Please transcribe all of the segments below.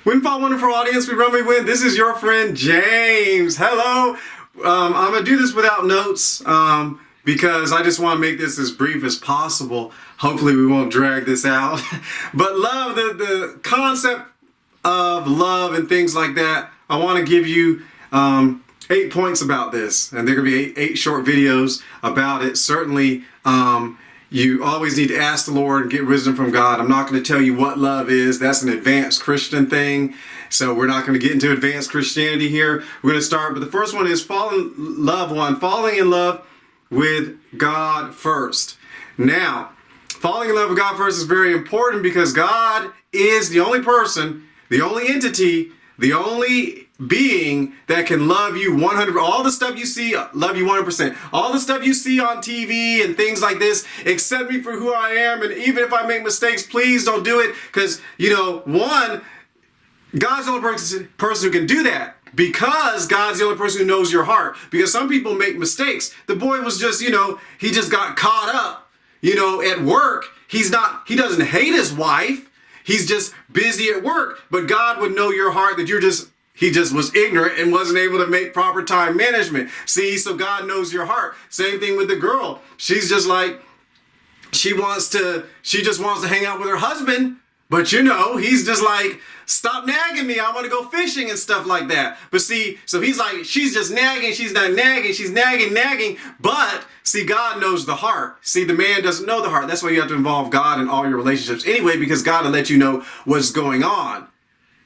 Windfall Wonderful Audience, we run, we win. This is your friend James. Hello. I'm going to do this without notes because I just want to make this as brief as possible. Hopefully we won't drag this out. But love, the concept of love and things like that, I want to give you 8 points about this. And they're going to be eight short videos about it. Certainly, you always need to ask the Lord and get wisdom from God. I'm not going to tell you what love is. That's an advanced Christian thing. So we're not going to get into advanced Christianity here. We're going to start, but the first one is falling in love with God first. Now, falling in love with God first is very important because God is the only person, the only entity, the only being that can love you 100%. All the stuff you see, love you 100%. All the stuff you see on TV and things like this, accept me for who I am, and even if I make mistakes, please don't do it. Because, one, God's the only person who can do that. Because God's the only person who knows your heart. Because some people make mistakes. The boy was just, he just got caught up, at work. He doesn't hate his wife. He's just busy at work. But God would know your heart, that he just was ignorant and wasn't able to make proper time management. See, so God knows your heart. Same thing with the girl. She's just like, she just wants to hang out with her husband. But he's just like, stop nagging me. I want to go fishing and stuff like that. But see, so he's like, she's just nagging. She's not nagging. She's nagging. But see, God knows the heart. See, the man doesn't know the heart. That's why you have to involve God in all your relationships anyway, because God will let you know what's going on.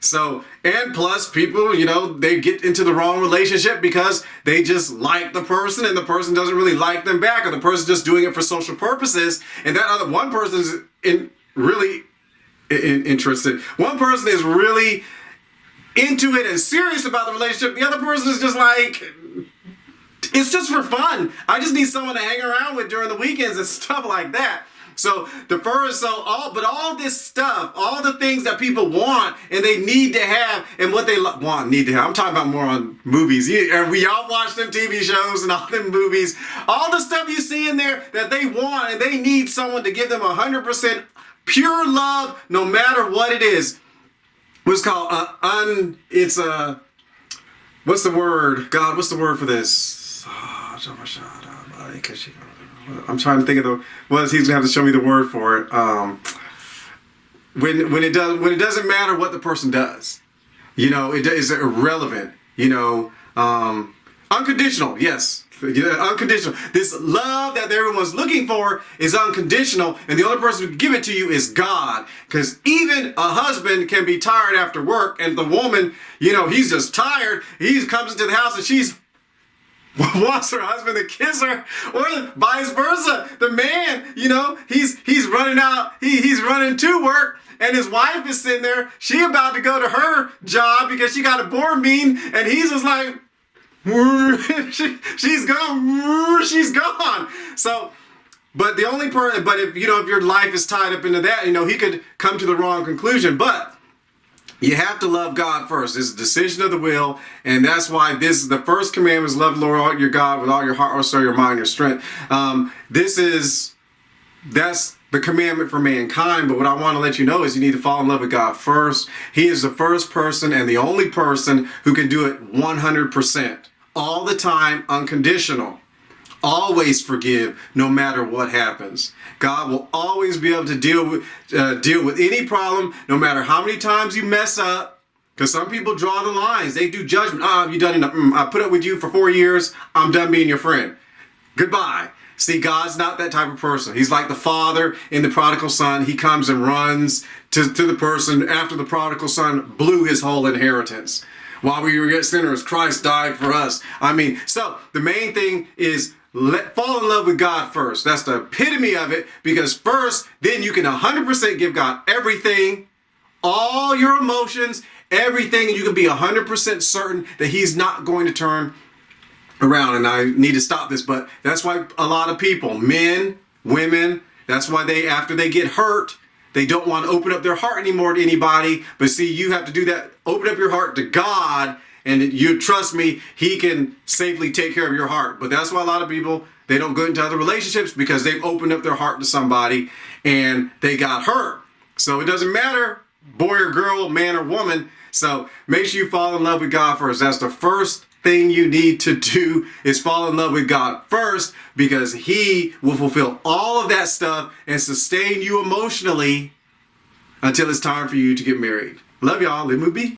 So, and plus people, they get into the wrong relationship because they just like the person and the person doesn't really like them back, or the person's just doing it for social purposes. And that other one person is really interested. One person is really into it and serious about the relationship. The other person is just like, it's just for fun. I just need someone to hang around with during the weekends and stuff like that. So all this stuff, all the things that people want and they need to have, and what they need to have. I'm talking about more on movies. We all watch them TV shows and all them movies. All the stuff you see in there that they want, and they need someone to give them 100% pure love, no matter what it is. What's called what's the word? God, what's the word for this? I'm trying to think of he's gonna have to show me the word for it. When it doesn't matter what the person does, it is irrelevant. Unconditional, yes, unconditional. This love that everyone's looking for is unconditional, and the only person who can give it to you is God. Because even a husband can be tired after work, and the woman, he's just tired. He comes into the house and she's wants her husband to kiss her, or vice versa. The man, he's running out, he's running to work, and his wife is sitting there. She about to go to her job because she got a board meeting, and he's just like, she's gone. So, but the only person, but if your life is tied up into that, he could come to the wrong conclusion. But you have to love God first. It's a decision of the will, and that's why the first commandment is love the Lord your God with all your heart, your soul, your mind, your strength. That's the commandment for mankind, but what I want to let you know is you need to fall in love with God first. He is the first person and the only person who can do it 100%. All the time, unconditional. Always forgive, no matter what happens. God will always be able to deal with any problem, no matter how many times you mess up. Because some people draw the lines. They do judgment. You done enough. I put up with you for 4 years. I'm done being your friend. Goodbye. See, God's not that type of person. He's like the father in the prodigal son. He comes and runs to the person after the prodigal son blew his whole inheritance. While we were yet sinners, Christ died for us. So the main thing is fall in love with God first. That's the epitome of it, because first, then you can 100% give God everything, all your emotions, everything, and you can be 100% certain that He's not going to turn around. And I need to stop this, but that's why a lot of people, men, women, that's why after they get hurt, they don't want to open up their heart anymore to anybody. But see, you have to do that. Open up your heart to God, and you trust me, He can safely take care of your heart. But that's why a lot of people, they don't go into other relationships, because they've opened up their heart to somebody and they got hurt. So it doesn't matter boy or girl, man or woman. So make sure you fall in love with God first. That's the first thing you need to do, is fall in love with God first, because He will fulfill all of that stuff and sustain you emotionally until it's time for you to get married. Love y'all. Let me be.